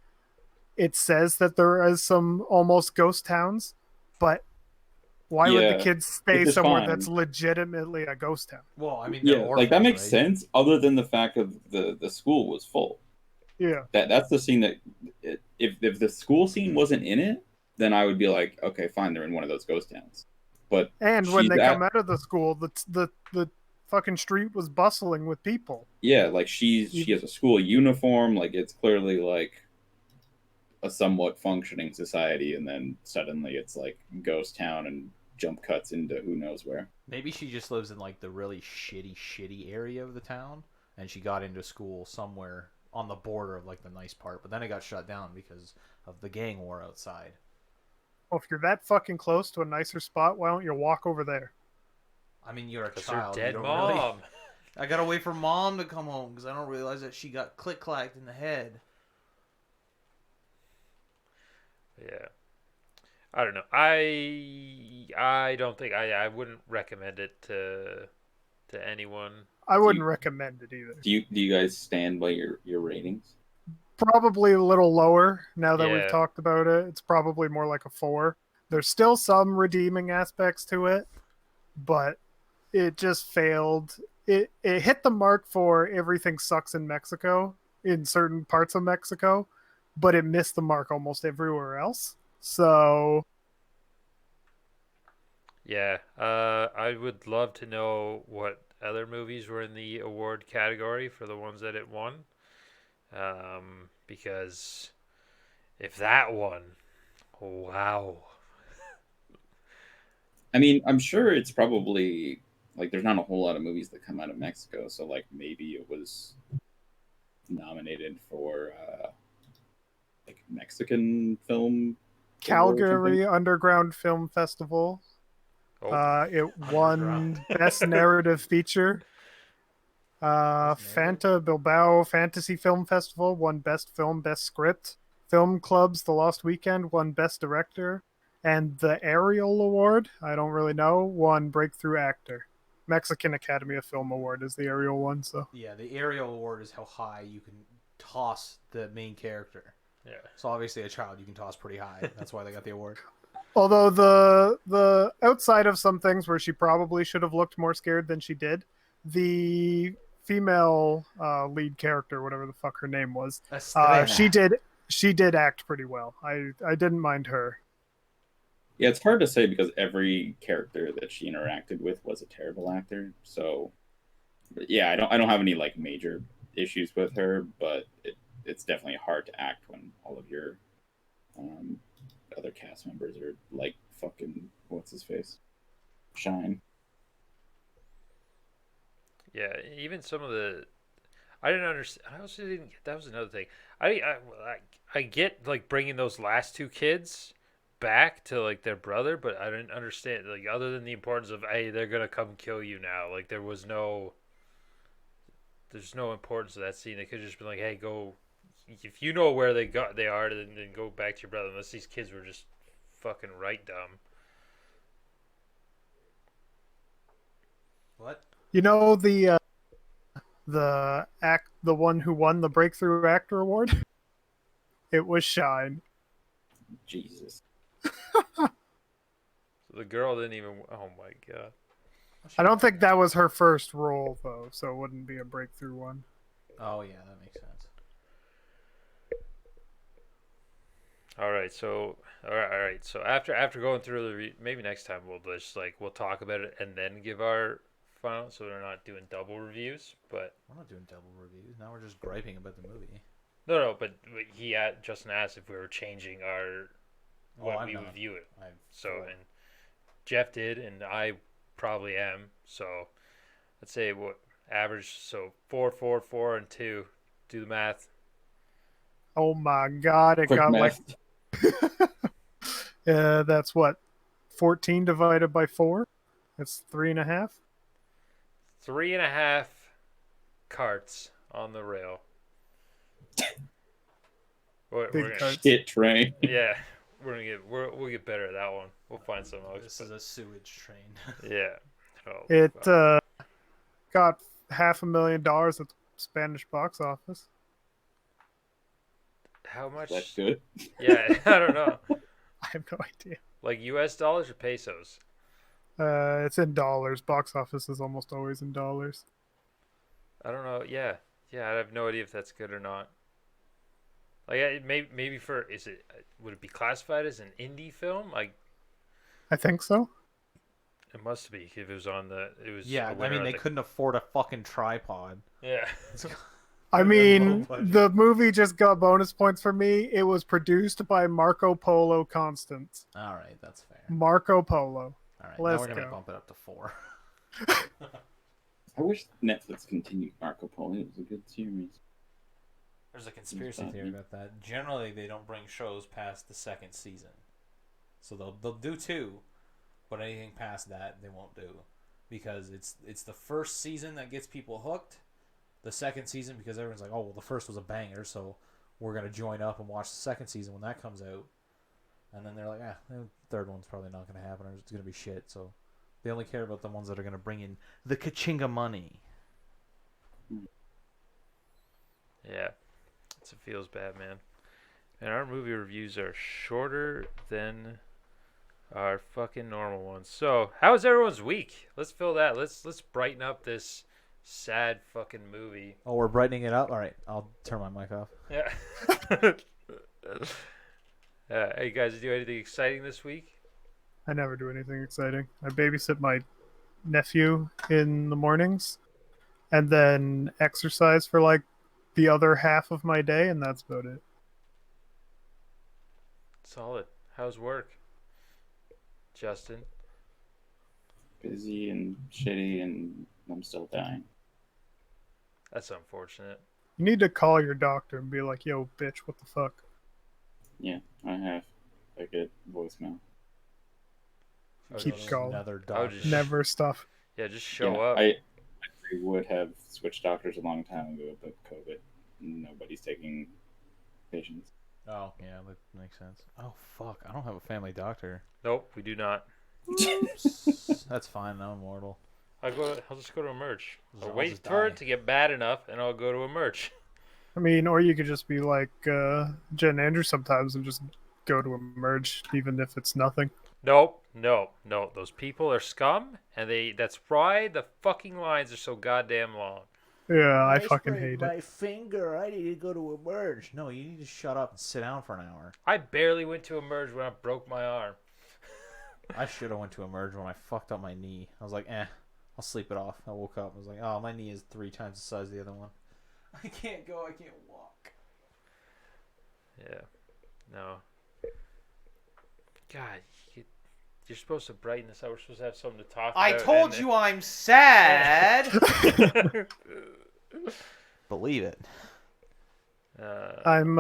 it says that there is some almost ghost towns, but why would the Yeah, kids stay which is somewhere that's fine. legitimately a ghost town? Well, I mean, they're Yeah, like that orphans, makes right? sense. Other than the fact of the school was full. Yeah. That's the scene that if the school scene wasn't in it, then I would be like, okay, fine, they're in one of those ghost towns. But And when she's they come at out of the school, the fucking street was bustling with people. yeah, like she Even, has a school uniform. Like it's clearly like a somewhat functioning society, and then suddenly it's like ghost town and jump cuts into who knows where. Maybe she just lives in like the really shitty area of the town, and she got into school somewhere on the border of like the nice part, but then it got shut down because of the gang war outside. well, if you're that fucking close to a nicer spot, why don't you walk over there? I mean, you're a Because her child. You dead don't really. mom. I gotta wait for mom to come home because I don't realize that she got click clacked in the head. Yeah. I don't know. I don't think I wouldn't recommend it to anyone. I Do wouldn't you recommend it either. do you guys stand by your ratings? Probably a little lower now that we've Yeah. talked about it. It's probably more like a 4. There's still some redeeming aspects to it, but it just failed. It hit the mark for everything sucks in Mexico in certain parts of Mexico, but it missed the mark almost everywhere else. So Yeah. I would love to know what other movies were in the award category for the ones that it won. Because if that won, wow. I mean, I'm sure it's probably like there's not a whole lot of movies that come out of Mexico, so like maybe it was nominated for like Mexican film award or something. Calgary Underground Film Festival, Oh, it Underground. won Best Narrative Feature. Best narrative? Fanta Bilbao Fantasy Film Festival won Best Film, Best Script. Film Clubs The Lost Weekend won Best Director. And the Ariel Award, I don't really know, won Breakthrough Actor. Mexican Academy of Film Award is the Ariel one, so. Yeah, the Ariel Award is how high you can toss the main character. yeah. So obviously, a child you can toss pretty high. That's why they got the award. Although the outside of some things where she probably should have looked more scared than she did, the female lead character, whatever the fuck her name was, Estrella. she did act pretty well. I didn't mind her. Yeah, it's hard to say because every character that she interacted with was a terrible actor. So, but yeah, I don't have any like major issues with her, but it's definitely hard to act when all of your um, other cast members are like fucking what's his face, Shine. Yeah, even some of the I didn't understand. I also didn't get that was another thing. I get like bringing those last two kids back to like their brother, but I didn't understand like other than the importance of hey they're gonna come kill you now. Like there's no importance to that scene. They could just been like hey go if you know where they are then go back to your brother unless these kids were just fucking right dumb. What? You know the one who won the Breakthrough Actor Award? It was Shine. Jesus. So the girl didn't even. Oh my god. I don't think that was her first role though, so it wouldn't be a breakthrough one. Oh yeah, that makes sense. All right. So after going through maybe next time we'll just like we'll talk about it and then give our final, so we're not doing double reviews. But We're not doing double reviews. Now we're just griping about the movie. no, but Justin asked if we were changing our what I'm we not. review it. I'm So cool. and Jeff did, and I probably am. So let's say what average. So 4, 4, 4, and 2. Do the math. Oh my god, it Quick got math. that's what 14 divided by 4. That's 3.5. 3.5 carts on the rail. Big We're gonna, carts. Shit train. yeah, we'll get better at that one. We'll find something else. This is a sewage train. Yeah. Oh, It fuck. got $500,000 at the Spanish box office. How much? That's good. Yeah, I don't know. I have no idea. Like U.S. dollars or pesos? It's in dollars. Box office is almost always in dollars. I don't know. Yeah, I have no idea if that's good or not. Like maybe for would it be classified as an indie film? Like I think so. it must be if it was on the it was Yeah, a I winner mean at they the- couldn't afford a fucking tripod. Yeah. I Low mean, budget. the movie just got bonus points for me. It was produced by Marco Polo Constance. All right, that's fair. Marco Polo. All right, Let's now we're gonna go. bump it up to 4. I wish Netflix continued Marco Polo. It was a good series. There's a conspiracy Stop theory me. about that. Generally, they don't bring shows past the second season, so they'll do 2, but anything past that they won't do, because it's the first season that gets people hooked. The second season, because everyone's like, oh well, the first was a banger, so we're gonna join up and watch the second season when that comes out. And then they're like, the third one's probably not gonna happen, or it's gonna be shit. So they only care about the ones that are gonna bring in the kachinga money. Yeah. It feels bad, man. And our movie reviews are shorter than our fucking normal ones. So, how was everyone's week? Let's fill that. Let's brighten up this sad fucking movie. Oh, we're brightening it up. All right, I'll turn my mic off. Yeah. Hey guys, did you do anything exciting this week? I never do anything exciting. I babysit my nephew in the mornings and then exercise for like the other half of my day, and that's about it. Solid. How's work? Justin? Busy and shitty, and I'm still dying. That's unfortunate. You need to call your doctor and be like, yo, bitch, what the fuck? Yeah, I have. I get voicemail. Oh, Keep just- going. Another I would doctor. just- Never stuff. Yeah, just show Yeah, up. I would have switched doctors a long time ago, but COVID, nobody's taking patients. Oh, yeah, that makes sense. Oh, fuck. I don't have a family doctor. Nope, we do not. That's fine. I'm immortal. I'll just go to Emerge. I'll I'll wait just for die. it to get bad enough, and I'll go to Emerge. I mean, or you could just be like Jen Andrews sometimes and just go to Emerge, even if it's nothing. Nope, no. Those people are scum, and that's why the fucking lines are so goddamn long. Yeah, I fucking hate it. My finger. I need to go to Emerge. No, you need to shut up and sit down for an hour. I barely went to Emerge when I broke my arm. I should have went to Emerge when I fucked up my knee. I was like, I'll sleep it off. I woke up. I was like, oh, my knee is 3 times the size of the other one. I can't go. I can't walk. Yeah, no. God, You're supposed to brighten this up. We're supposed to have something to talk I about. told you I'm sad. Believe it. I'm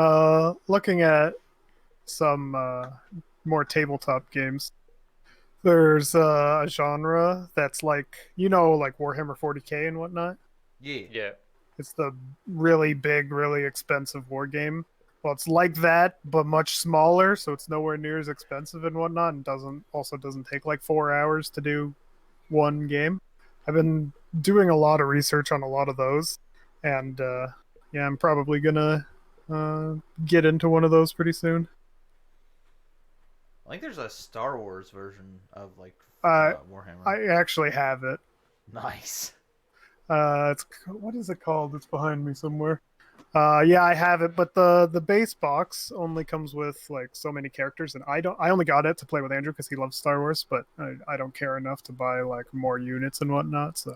looking at some more tabletop games. There's a genre that's like, like Warhammer 40K and whatnot. Yeah. Yeah. It's the really big, really expensive war game. Well, it's like that, but much smaller, so it's nowhere near as expensive and whatnot, and doesn't take like 4 hours to do one game. I've been doing a lot of research on a lot of those, and yeah, I'm probably gonna get into one of those pretty soon. I think there's a Star Wars version of like Warhammer. I actually have it. Nice. What is it called? It's behind me somewhere. Yeah, I have it, but the base box only comes with like so many characters, and I only got it to play with Andrew because he loves Star Wars, but I don't care enough to buy like more units and whatnot. So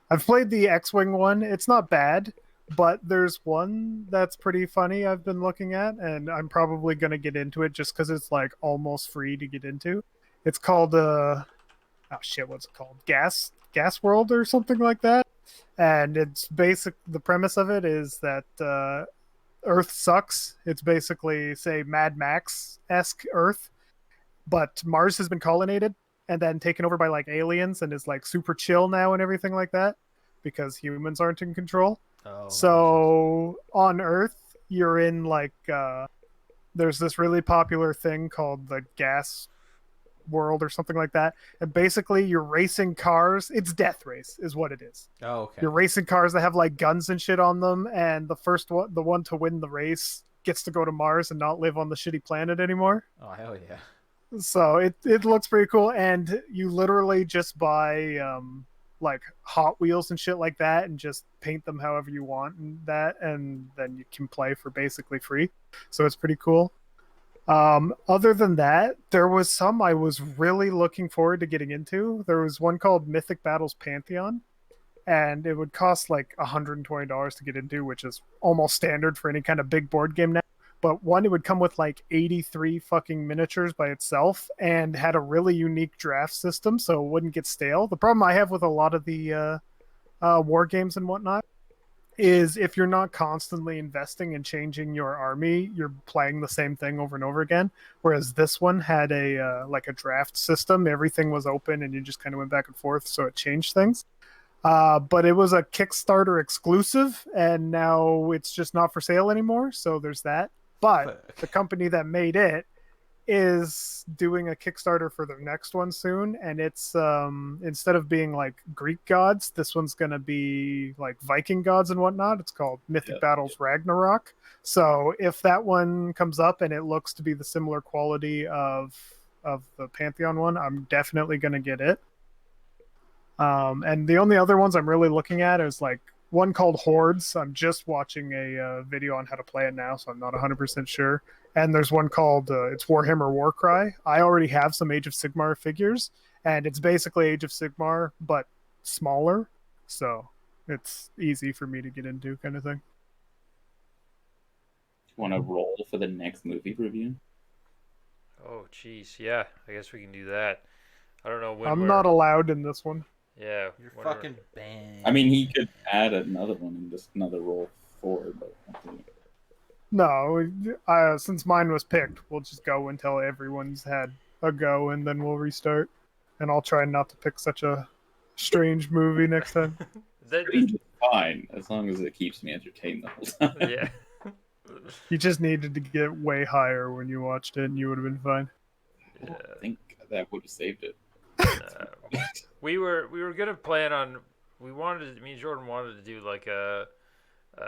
I've played the X-wing one. It's not bad, but there's one that's pretty funny I've been looking at, and I'm probably gonna get into it just because it's like almost free to get into. It's called oh shit, what's it called? Gas World or something like that. And it's the premise of it is that Earth sucks. It's basically, say, Mad Max-esque Earth, but Mars has been colonized and then taken over by like aliens and is like super chill now and everything like that because humans aren't in control. Oh. So on Earth, you're in like there's this really popular thing called the Gas World or something like that, and basically you're racing cars. It's Death Race is what it is. Oh, okay. You're racing cars that have like guns and shit on them, and the one to win the race gets to go to Mars and not live on the shitty planet anymore. Oh, hell yeah. So it looks pretty cool, and you literally just buy like Hot Wheels and shit like that and just paint them however you want and then you can play for basically free. So it's pretty cool. Other than that, there was some I was really looking forward to getting into. There was one called Mythic Battles Pantheon, and it would cost like $120 to get into, which is almost standard for any kind of big board game now. But one, it would come with like 83 fucking miniatures by itself and had a really unique draft system, so it wouldn't get stale. The problem I have with a lot of the war games and whatnot is if you're not constantly investing and changing your army, you're playing the same thing over and over again. Whereas this one had a like a draft system. Everything was open and you just kind of went back and forth, so it changed things. But it was a Kickstarter exclusive, and now it's just not for sale anymore, so there's that. But the company that made it is doing a Kickstarter for the next one soon, and it's instead of being like Greek gods, this one's gonna be like Viking gods and whatnot. It's called Mythic Battles Ragnarok. So if that one comes up and it looks to be the similar quality of the Pantheon one, I'm definitely gonna get it. And the only other ones I'm really looking at is like one called Hordes. I'm just watching a video on how to play it now, so I'm not 100% sure. And there's one called it's Warhammer Warcry. I already have some Age of Sigmar figures, and it's basically Age of Sigmar but smaller, so it's easy for me to get into, kind of thing. Want to roll for the next movie review? Oh, jeez. Yeah, I guess we can do that. I don't know when I'm not allowed in this one. Yeah. You're whenever- fucking banned. I mean, he could add another one and just another roll forward, but No, since mine was picked, we'll just go until everyone's had a go, and then we'll restart. And I'll try not to pick such a strange movie next time. That'd it's be, fine as long as it keeps me entertained the whole time. yeah. You just needed to get way higher when you watched it, and you would have been fine. I think that would have saved it. We were gonna plan on. Me and Jordan wanted to do like a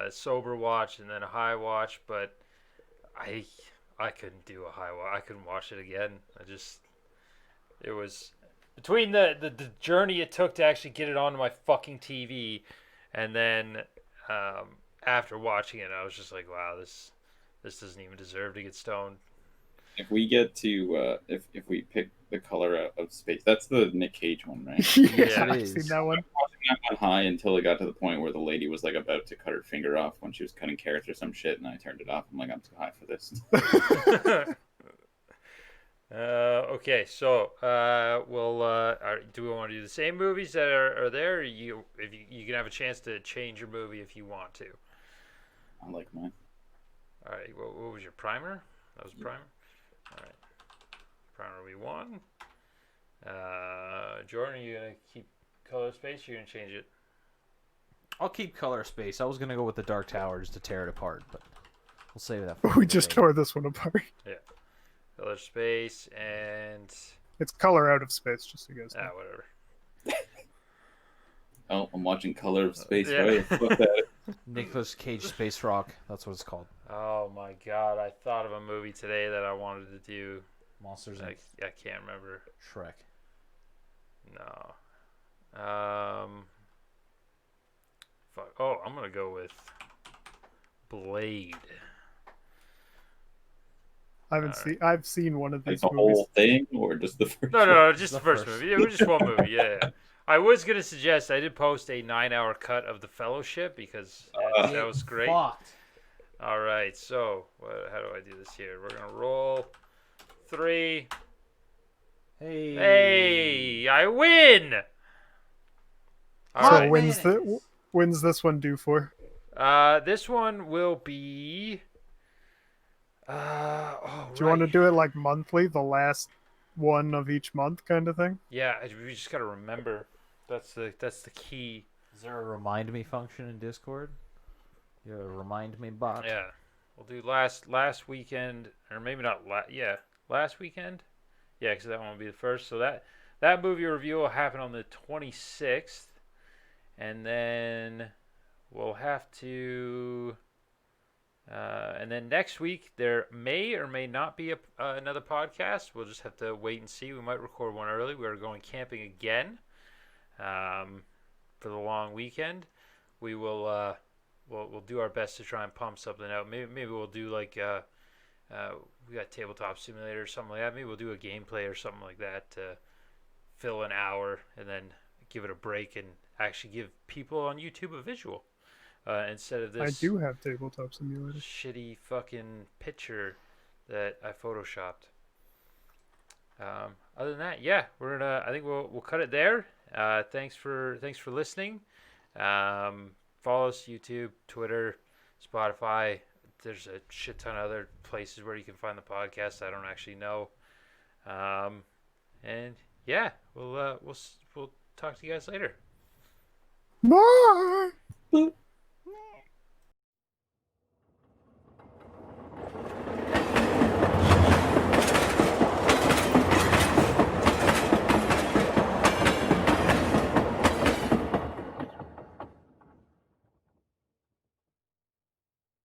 sober watch and then a high watch, but I couldn't do a high watch. I couldn't watch it again. It was between the journey it took to actually get it onto my fucking TV, and then after watching it, I was just like, wow, this doesn't even deserve to get stoned. If we get to if we pick the color of space, that's the Nick Cage one, right? Yeah, it I've is. seen that one. Watching that one high until it got to the point where the lady was like about to cut her finger off when she was cutting carrots or some shit, and I turned it off. I'm like, I'm too high for this. Okay, so do we want to do the same movies that are there? Or you can have a chance to change your movie if you want to. I like mine. All right, what was your primer? That was primer. All right, primer we won. Jordan, are you gonna keep color space? Or you're gonna change it? I'll keep color space. I was gonna go with the Dark Tower just to tear it apart, but we'll save that. For We another just day. tore this one apart. Color space and It's color out of space, just so you guys know. whatever. Oh, I'm watching Color of Space. Yeah. Right? Fuck that. Nicolas Cage Space Rock. That's what it's called. Oh my god, I thought of a movie today that I wanted to do. Monsters I, and I can't remember. Shrek. No. Fuck. Oh, I'm gonna go with Blade. I've seen one of Like these the movies. whole thing, or just the first? No, just the The first first. movie. It was just one movie. Yeah. I was gonna suggest I did post a 9-hour cut of The Fellowship because that was great. Fucked. All right, so how do I do this here? We're gonna roll 3. Hey. Hey, I win. All So right. when's this one due for? This one will be. Do you want to do it like monthly, the last one of each month kind of thing? Yeah, we just gotta remember. That's the key. Is there a remind me function in Discord? You have a remind me bot? Yeah, we'll do last weekend, or maybe not. Last weekend. Yeah, because that one will be the first. So that movie review will happen on the 26th, and then we'll have to. And then next week there may or may not be another podcast. We'll just have to wait and see. We might record one early. We are going camping again for the long weekend. We will we'll do our best to try and pump something out. Maybe we'll do like we got Tabletop Simulator or something like that. Maybe we'll do a gameplay or something like that to fill an hour and then give it a break and actually give people on YouTube a visual. Instead of I this do have Tabletop Simulator. shitty fucking picture that I photoshopped. Other than that, yeah, we're gonna. I think we'll cut it there. Thanks for listening. Follow us YouTube, Twitter, Spotify. There's a shit ton of other places where you can find the podcast. I don't actually know. And yeah, we'll talk to you guys later. Bye. Boop.